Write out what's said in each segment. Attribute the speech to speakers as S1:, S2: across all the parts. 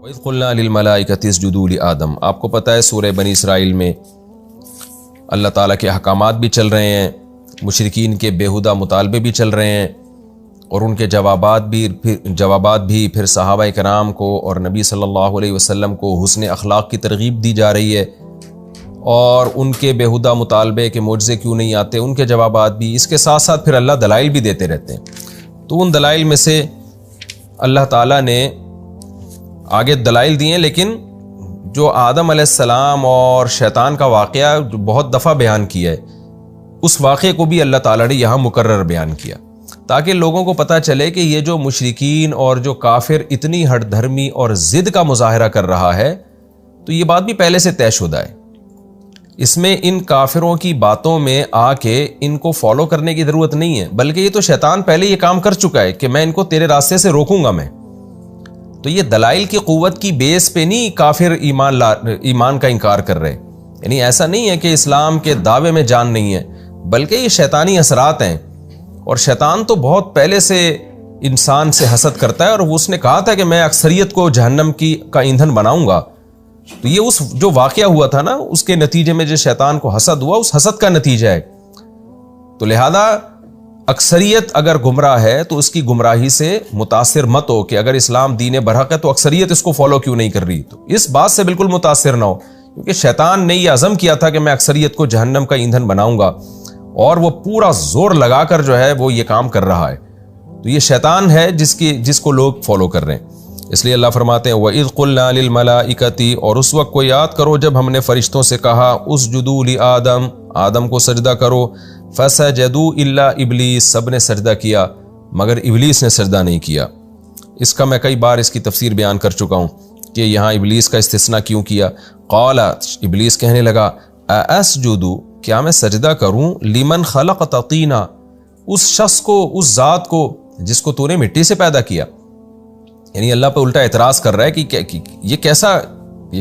S1: وَإِذْ قُلْنَا لِلْمَلَائِكَةِ اسْجُدُوا لِآدَمَ، آپ کو پتہ ہے سورہ بنی اسرائیل میں اللہ تعالیٰ کے احکامات بھی چل رہے ہیں، مشرکین کے بیہودہ مطالبے بھی چل رہے ہیں، اور ان کے جوابات بھی پھر صحابہ کرام کو اور نبی صلی اللہ علیہ وسلم کو حسن اخلاق کی ترغیب دی جا رہی ہے، اور ان کے بیہودہ مطالبے کے معجزے کیوں نہیں آتے ان کے جوابات بھی، اس کے ساتھ ساتھ پھر اللہ دلائل بھی دیتے رہتے ہیں۔ تو ان دلائل میں سے اللہ تعالیٰ نے آگے دلائل دیے، لیکن جو آدم علیہ السلام اور شیطان کا واقعہ جو بہت دفعہ بیان کیا ہے، اس واقعے کو بھی اللہ تعالیٰ نے یہاں مکرر بیان کیا تاکہ لوگوں کو پتہ چلے کہ یہ جو مشرکین اور جو کافر اتنی ہٹ دھرمی اور ضد کا مظاہرہ کر رہا ہے، تو یہ بات بھی پہلے سے طے شدہ ہے۔ اس میں ان کافروں کی باتوں میں آ کے ان کو فالو کرنے کی ضرورت نہیں ہے، بلکہ یہ تو شیطان پہلے یہ کام کر چکا ہے کہ میں ان کو تیرے راستے سے روکوں گا میں۔ تو یہ دلائل کی قوت کی بیس پہ نہیں کافر ایمان کا انکار کر رہے، یعنی ایسا نہیں ہے کہ اسلام کے دعوے میں جان نہیں ہے، بلکہ یہ شیطانی اثرات ہیں، اور شیطان تو بہت پہلے سے انسان سے حسد کرتا ہے، اور اس نے کہا تھا کہ میں اکثریت کو جہنم کا ایندھن بناؤں گا۔ تو یہ اس جو واقعہ ہوا تھا نا، اس کے نتیجے میں جو شیطان کو حسد ہوا، اس حسد کا نتیجہ ہے۔ تو لہذا اکثریت اگر گمراہ ہے تو اس کی گمراہی سے متاثر مت ہو کہ اگر اسلام دین برحق ہے تو اکثریت اس کو فالو کیوں نہیں کر رہی، تو اس بات سے بالکل متاثر نہ ہو، کیونکہ شیطان نے یہ عزم کیا تھا کہ میں اکثریت کو جہنم کا ایندھن بناؤں گا، اور وہ پورا زور لگا کر جو ہے وہ یہ کام کر رہا ہے۔ تو یہ شیطان ہے جس کو لوگ فالو کر رہے ہیں۔ اس لیے اللہ فرماتے ہیں وَإِذْ قُلْنَا لِلْمَلَائِكَةِ، اور اس وقت کو یاد کرو جب ہم نے فرشتوں سے کہا اسجدوا لآدم، آدم کو سجدہ کرو، فسجدوا الا ابلیس، سب نے سجدہ کیا مگر ابلیس نے سجدہ نہیں کیا۔ اس کا میں کئی بار اس کی تفسیر بیان کر چکا ہوں کہ یہاں ابلیس کا استثناء کیوں کیا۔ قال، ابلیس کہنے لگا اسجد، کیا میں سجدہ کروں لمن خلقت طینا، اس شخص کو، اس ذات کو جس کو تو نے مٹی سے پیدا کیا۔ یعنی اللہ پہ الٹا اعتراض کر رہا ہے کہ یہ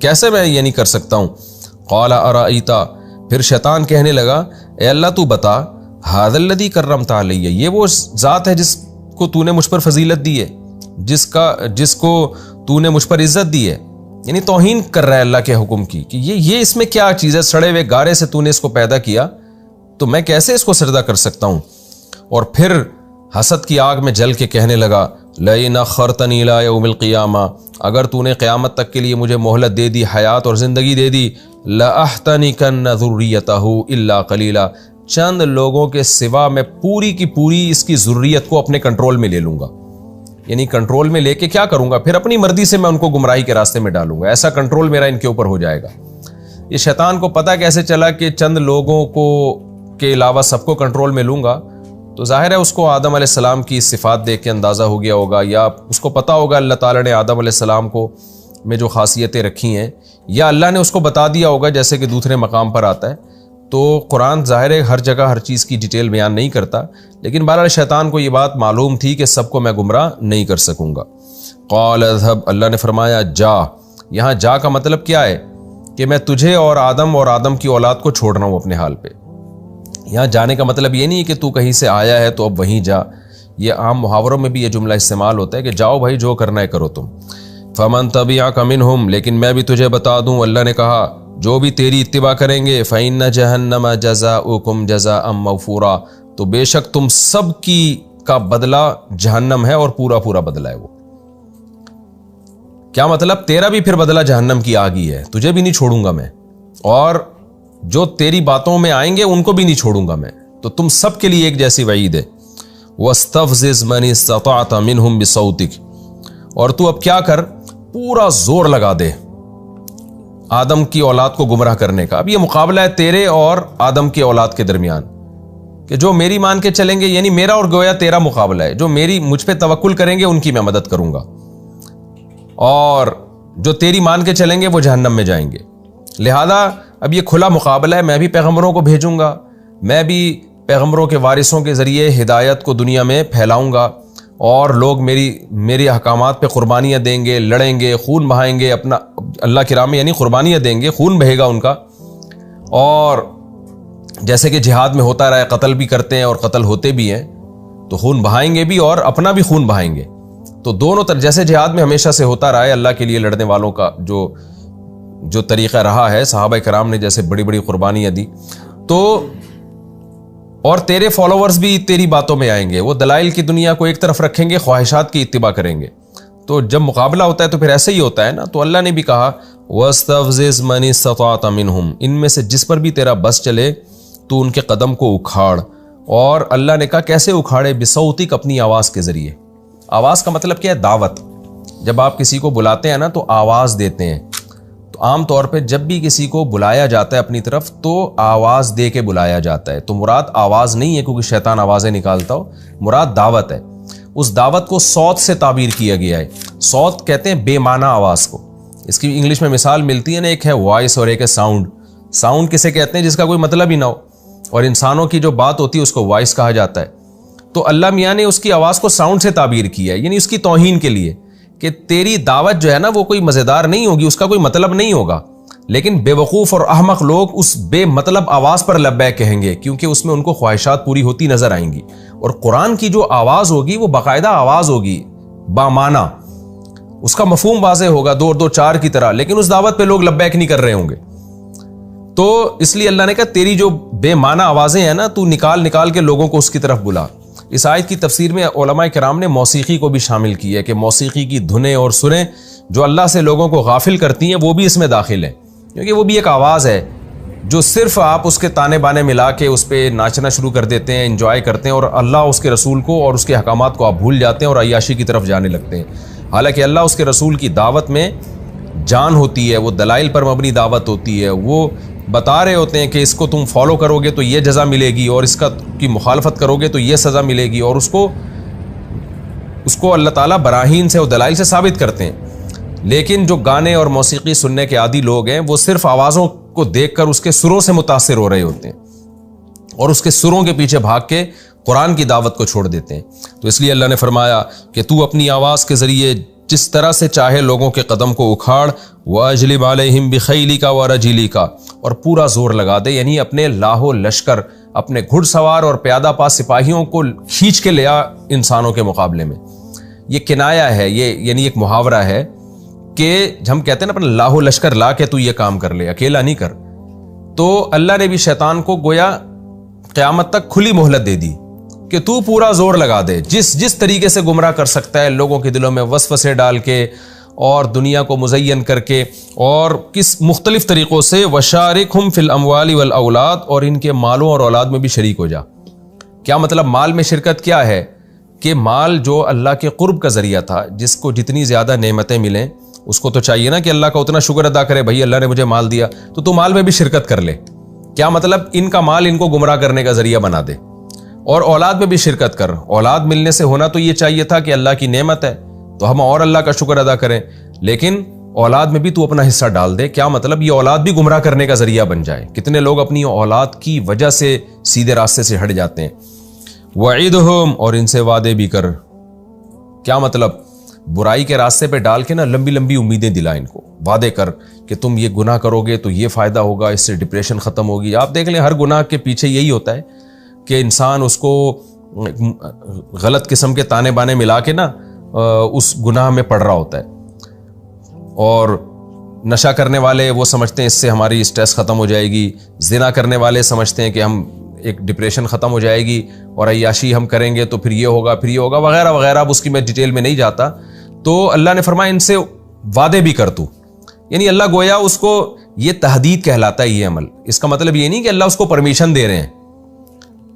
S1: کیسے میں یہ نہیں کر سکتا ہوں۔ قال ارأیت، پھر شیطان کہنے لگا اے اللہ تو بتا، ھذا الذی کرمت علی، یہ وہ ذات ہے جس کو تو نے مجھ پر فضیلت دی ہے، جس کو تو نے مجھ پر عزت دی ہے، یعنی توہین کر رہا ہے اللہ کے حکم کی کہ یہ اس میں کیا چیز ہے، سڑے ہوئے گارے سے تو نے اس کو پیدا کیا، تو میں کیسے اس کو سجدہ کر سکتا ہوں۔ اور پھر حسد کی آگ میں جل کے کہنے لگا لئن اخرتنی الی یوم القیامہ، اگر تو نے قیامت تک کے لیے مجھے مہلت دے دی، حیات اور زندگی دے دی، لأحتنکن ذریتہ الا قلیلا، چند لوگوں کے سوا میں پوری کی پوری اس کی ذریت کو اپنے کنٹرول میں لے لوں گا۔ یعنی کنٹرول میں لے کے کیا کروں گا، پھر اپنی مرضی سے میں ان کو گمراہی کے راستے میں ڈالوں گا، ایسا کنٹرول میرا ان کے اوپر ہو جائے گا۔ یہ شیطان کو پتہ کیسے چلا کہ چند لوگوں کو کے علاوہ سب کو کنٹرول میں لوں گا، تو ظاہر ہے اس کو آدم علیہ السلام کی صفات دیکھ کے اندازہ ہو گیا ہوگا، یا اس کو پتہ ہوگا اللہ تعالیٰ نے آدم علیہ السلام کو میں جو خاصیتیں رکھی ہیں، یا اللہ نے اس کو بتا دیا ہوگا جیسے کہ دوسرے مقام پر آتا ہے۔ تو قرآن ظاہر ہے ہر جگہ ہر چیز کی ڈیٹیل بیان نہیں کرتا، لیکن بہرحال شیطان کو یہ بات معلوم تھی کہ سب کو میں گمراہ نہیں کر سکوں گا۔ قال اذهب، اللہ نے فرمایا جا، یہاں جا کا مطلب کیا ہے کہ میں تجھے اور آدم کی اولاد کو چھوڑ رہا ہوں اپنے حال پہ۔ یہاں جانے کا مطلب یہ نہیں ہے کہ تو کہیں سے آیا ہے تو اب وہیں جا، یہ عام محاوروں میں بھی یہ جملہ استعمال ہوتا ہے کہ جاؤ بھائی جو کرنا ہے کرو تم۔ فمن تبعک منہم، لیکن میں بھی تجھے بتا دوں، اللہ نے کہا جو بھی تیری اتباع کریں گے فإن جہنم جزاؤکم جزاء موفورا، تو بے شک تم سب کا بدلہ جہنم ہے، اور پورا بدلہ ہے وہ۔ کیا مطلب، تیرا بھی پھر بدلہ جہنم کی آگ ہی ہے، تجھے بھی نہیں چھوڑوں گا میں، اور جو تیری باتوں میں آئیں گے ان کو بھی نہیں چھوڑوں گا میں، تو تم سب کے لیے ایک جیسی وعید ہے۔ وَاسْتَفْزِزْ مَنِ اسْتَطَعْتَ مِنْهُمْ بِصَوْتِكَ، اور تو اب کیا کر، پورا زور لگا دے آدم کی اولاد کو گمراہ کرنے کا۔ اب یہ مقابلہ ہے تیرے اور آدم کی اولاد کے درمیان، کہ جو میری مان کے چلیں گے، یعنی میرا اور گویا تیرا مقابلہ ہے، جو مجھ پہ توکل کریں گے ان کی میں مدد کروں گا، اور جو تیری مان کے چلیں گے وہ جہنم میں جائیں گے۔ لہذا اب یہ کھلا مقابلہ ہے، میں بھی پیغمبروں کو بھیجوں گا، میں بھی پیغمبروں کے وارثوں کے ذریعے ہدایت کو دنیا میں پھیلاؤں گا، اور لوگ میری احکامات پہ قربانیاں دیں گے، لڑیں گے، خون بہائیں گے، اپنا اللہ کی راہ میں یعنی قربانیاں دیں گے، خون بہے گا ان کا، اور جیسے کہ جہاد میں ہوتا رہا ہے، قتل بھی کرتے ہیں اور قتل ہوتے بھی ہیں، تو خون بہائیں گے بھی اور اپنا بھی خون بہائیں گے۔ تو دونوں طرف جیسے جہاد میں ہمیشہ سے ہوتا رہا ہے اللہ کے لیے لڑنے والوں کا جو طریقہ رہا ہے، صحابہ کرام نے جیسے بڑی بڑی قربانیاں دی، تو اور تیرے فالوورز بھی تیری باتوں میں آئیں گے، وہ دلائل کی دنیا کو ایک طرف رکھیں گے، خواہشات کی اتباع کریں گے. تو جب مقابلہ ہوتا ہے تو پھر ایسے ہی ہوتا ہے نا. تو اللہ نے بھی کہا وَاسْتَفْزِزْ مَنِ اسْتَطَعْتَ مِنْهُمْ، ان میں سے جس پر بھی تیرا بس چلے تو ان کے قدم کو اکھاڑ. اور اللہ نے کہا کیسے اکھاڑے؟ بِصَوْتِكَ، اپنی آواز کے ذریعے. آواز کا مطلب کیا ہے؟ دعوت. جب آپ کسی کو بلاتے ہیں نا تو آواز دیتے ہیں. تو عام طور پہ جب بھی کسی کو بلایا جاتا ہے اپنی طرف تو آواز دے کے بلایا جاتا ہے. تو مراد آواز نہیں ہے کیونکہ شیطان آوازیں نکالتا ہو، مراد دعوت ہے. اس دعوت کو صوت سے تعبیر کیا گیا ہے. صوت کہتے ہیں بے معنی آواز کو. اس کی انگلش میں مثال ملتی ہے نا، ایک ہے وائس اور ایک ہے ساؤنڈ. ساؤنڈ کسے کہتے ہیں؟ جس کا کوئی مطلب ہی نہ ہو. اور انسانوں کی جو بات ہوتی ہے اس کو وائس کہا جاتا ہے. تو اللہ میاں نے اس کی آواز کو ساؤنڈ سے تعبیر کیا ہے، یعنی اس کی توہین کے لیے کہ تیری دعوت جو ہے نا وہ کوئی مزیدار نہیں ہوگی، اس کا کوئی مطلب نہیں ہوگا. لیکن بے وقوف اور احمق لوگ اس بے مطلب آواز پر لبیک کہیں گے کیونکہ اس میں ان کو خواہشات پوری ہوتی نظر آئیں گی. اور قرآن کی جو آواز ہوگی وہ باقاعدہ آواز ہوگی، بامعنی، اس کا مفہوم واضح ہوگا، 2 اور 2 4 کی طرح. لیکن اس دعوت پہ لوگ لبیک نہیں کر رہے ہوں گے. تو اس لیے اللہ نے کہا تیری جو بے معنی آوازیں ہیں نا تو نکال کے لوگوں کو اس کی طرف بلا. اس آیت کی تفسیر میں علماء کرام نے موسیقی کو بھی شامل کی ہے کہ موسیقی کی دھنیں اور سریں جو اللہ سے لوگوں کو غافل کرتی ہیں وہ بھی اس میں داخل ہیں، کیونکہ وہ بھی ایک آواز ہے جو صرف آپ اس کے تانے بانے ملا کے اس پہ ناچنا شروع کر دیتے ہیں، انجوائے کرتے ہیں، اور اللہ اس کے رسول کو اور اس کے احکامات کو آپ بھول جاتے ہیں اور عیاشی کی طرف جانے لگتے ہیں. حالانکہ اللہ اس کے رسول کی دعوت میں جان ہوتی ہے، وہ دلائل پر مبنی دعوت ہوتی ہے. وہ بتا رہے ہوتے ہیں کہ اس کو تم فالو کرو گے تو یہ جزا ملے گی، اور اس کی مخالفت کرو گے تو یہ سزا ملے گی، اور اس کو اللہ تعالیٰ براہین سے اور دلائل سے ثابت کرتے ہیں. لیکن جو گانے اور موسیقی سننے کے عادی لوگ ہیں وہ صرف آوازوں کو دیکھ کر اس کے سروں سے متاثر ہو رہے ہوتے ہیں اور اس کے سروں کے پیچھے بھاگ کے قرآن کی دعوت کو چھوڑ دیتے ہیں. تو اس لیے اللہ نے فرمایا کہ تو اپنی آواز کے ذریعے جس طرح سے چاہے لوگوں کے قدم کو اکھاڑ. وَأَجْلِبْ عَلَيْهِمْ بِخَيْلِكَ وَرَجِلِكَ، اور پورا زور لگا دے، یعنی اپنے لاہو لشکر، اپنے گھڑ سوار اور پیادہ پا سپاہیوں کو کھینچ کے لیا انسانوں کے مقابلے میں. یہ کنایا ہے، یہ یعنی ایک محاورہ ہے کہ ہم کہتے ہیں نا اپنا لاہو لشکر لا کے تو یہ کام کر لے، اکیلا نہیں کر. تو اللہ نے بھی شیطان کو گویا قیامت تک کھلی مہلت دے دی کہ تو پورا زور لگا دے، جس طریقے سے گمراہ کر سکتا ہے لوگوں کے دلوں میں وسوسے ڈال کے اور دنیا کو مزین کر کے اور کس مختلف طریقوں سے. وَشَارِكْهُمْ فِي الْأَمْوَالِ وَالْأَوْلَادِ، اور ان کے مالوں اور اولاد میں بھی شریک ہو جا. کیا مطلب مال میں شرکت کیا ہے؟ کہ مال جو اللہ کے قرب کا ذریعہ تھا، جس کو جتنی زیادہ نعمتیں ملیں اس کو تو چاہیے نا کہ اللہ کا اتنا شکر ادا کرے، بھائی اللہ نے مجھے مال دیا تو مال میں بھی شرکت کر لے. کیا مطلب؟ ان کا مال ان کو گمراہ کرنے کا ذریعہ بنا دے. اور اولاد میں بھی شرکت کر. اولاد ملنے سے ہونا تو یہ چاہیے تھا کہ اللہ کی نعمت ہے تو ہم اور اللہ کا شکر ادا کریں، لیکن اولاد میں بھی تو اپنا حصہ ڈال دے. کیا مطلب؟ یہ اولاد بھی گمراہ کرنے کا ذریعہ بن جائے. کتنے لوگ اپنی اولاد کی وجہ سے سیدھے راستے سے ہٹ جاتے ہیں. وَعِدْهُمْ، اور ان سے وعدے بھی کر. کیا مطلب؟ برائی کے راستے پہ ڈال کے نا لمبی لمبی امیدیں دلا ان کو، وعدے کر کہ تم یہ گناہ کرو گے تو یہ فائدہ ہوگا، اس سے ڈپریشن ختم ہوگی. آپ دیکھ لیں ہر گناہ کے پیچھے یہی ہوتا ہے کہ انسان اس کو غلط قسم کے تانے بانے ملا کے نا اس گناہ میں پڑ رہا ہوتا ہے. اور نشہ کرنے والے وہ سمجھتے ہیں اس سے ہماری اسٹریس ختم ہو جائے گی، زنا کرنے والے سمجھتے ہیں کہ ہم ایک ڈپریشن ختم ہو جائے گی، اور عیاشی ہم کریں گے تو پھر یہ ہوگا وغیرہ وغیرہ. اب اس کی میں ڈیٹیل میں نہیں جاتا. تو اللہ نے فرمایا ان سے وعدے بھی کر تو، یعنی اللہ گویا اس کو، یہ تحدید کہلاتا ہے یہ عمل. اس کا مطلب یہ نہیں کہ اللہ اس کو پرمیشن دے رہے ہیں،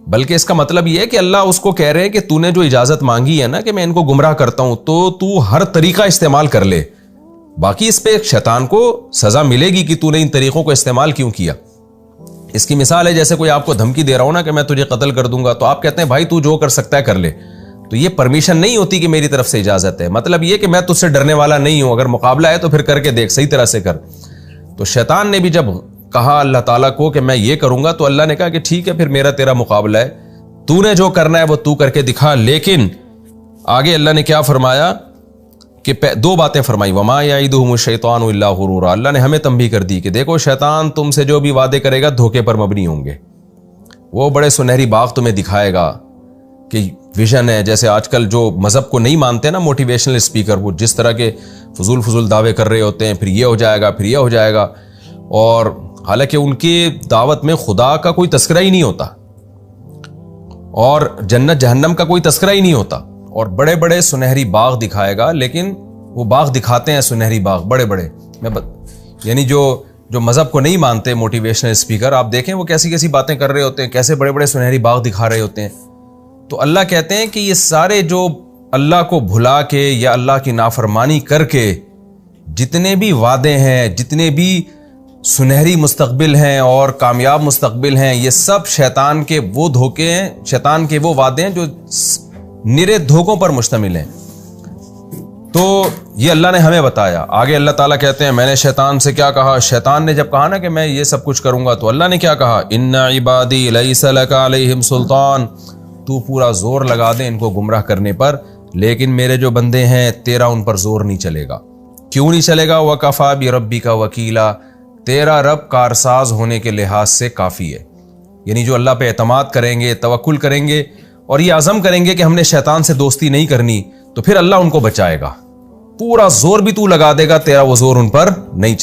S1: بلکہ اس کا مطلب یہ ہے کہ اللہ اس کو کہہ رہے ہیں کہ تو نے جو اجازت مانگی ہے نا کہ میں ان کو گمراہ کرتا ہوں تو ہر طریقہ استعمال کر لے. باقی اس پہ شیطان کو سزا ملے گی کہ تو نے ان طریقوں کو استعمال کیوں کیا. اس کی مثال ہے جیسے کوئی آپ کو دھمکی دے رہا ہو نا کہ میں تجھے قتل کر دوں گا، تو آپ کہتے ہیں بھائی تو جو کر سکتا ہے کر لے. تو یہ پرمیشن نہیں ہوتی کہ میری طرف سے اجازت ہے. مطلب یہ کہ میں تجھ سے ڈرنے والا نہیں ہوں، اگر مقابلہ ہے تو پھر کر کے دیکھ، صحیح طرح سے کر. تو شیطان نے بھی جب کہا اللہ تعالیٰ کو کہ میں یہ کروں گا تو اللہ نے کہا کہ ٹھیک ہے پھر میرا تیرا مقابلہ ہے، تو نے جو کرنا ہے وہ تو کر کے دکھا. لیکن آگے اللہ نے کیا فرمایا کہ 2 باتیں فرمائی. وما یعدہم الشیطان الا غرورا، اللہ نے ہمیں تنبیہ کر دی کہ دیکھو شیطان تم سے جو بھی وعدے کرے گا دھوکے پر مبنی ہوں گے. وہ بڑے سنہری باغ تمہیں دکھائے گا کہ ویژن ہے. جیسے آج کل جو مذہب کو نہیں مانتے نا موٹیویشنل اسپیکر، وہ جس طرح کے فضول دعوے کر رہے ہوتے ہیں، پھر یہ ہو جائے گا، پھر یہ ہو جائے گا، اور حالانکہ ان کی دعوت میں خدا کا کوئی تذکرہ ہی نہیں ہوتا اور جنت جہنم کا کوئی تذکرہ ہی نہیں ہوتا، اور بڑے بڑے سنہری باغ دکھائے گا، لیکن وہ باغ دکھاتے ہیں سنہری باغ بڑے بڑے. یعنی جو مذہب کو نہیں مانتے موٹیویشنل اسپیکر، آپ دیکھیں وہ کیسی باتیں کر رہے ہوتے ہیں، کیسے بڑے بڑے سنہری باغ دکھا رہے ہوتے ہیں. تو اللہ کہتے ہیں کہ یہ سارے جو اللہ کو بھلا کے یا اللہ کی نافرمانی کر کے جتنے بھی وعدے ہیں، جتنے بھی سنہری مستقبل ہیں اور کامیاب مستقبل ہیں، یہ سب شیطان کے وہ دھوکے ہیں، شیطان کے وہ وعدے ہیں جو نرے دھوکوں پر مشتمل ہیں. تو یہ اللہ نے ہمیں بتایا. آگے اللہ تعالیٰ کہتے ہیں میں نے شیطان سے کیا کہا. شیطان نے جب کہا نا کہ میں یہ سب کچھ کروں گا، تو اللہ نے کیا کہا، ان عبادی لیس لک علیہم سلطان، تو پورا زور لگا دے ان کو گمراہ کرنے پر، لیکن میرے جو بندے ہیں تیرا ان پر زور نہیں چلے گا. کیوں نہیں چلے گا؟ وکفیٰ بربک وکیلا، تیرا رب کارساز ہونے کے لحاظ سے کافی ہے. یعنی جو اللہ پہ اعتماد کریں گے، توکل کریں گے اور یہ عزم کریں گے کہ ہم نے شیطان سے دوستی نہیں کرنی، تو پھر اللہ ان کو بچائے گا. پورا زور بھی تو لگا دے گا، تیرا وہ زور ان پر نہیں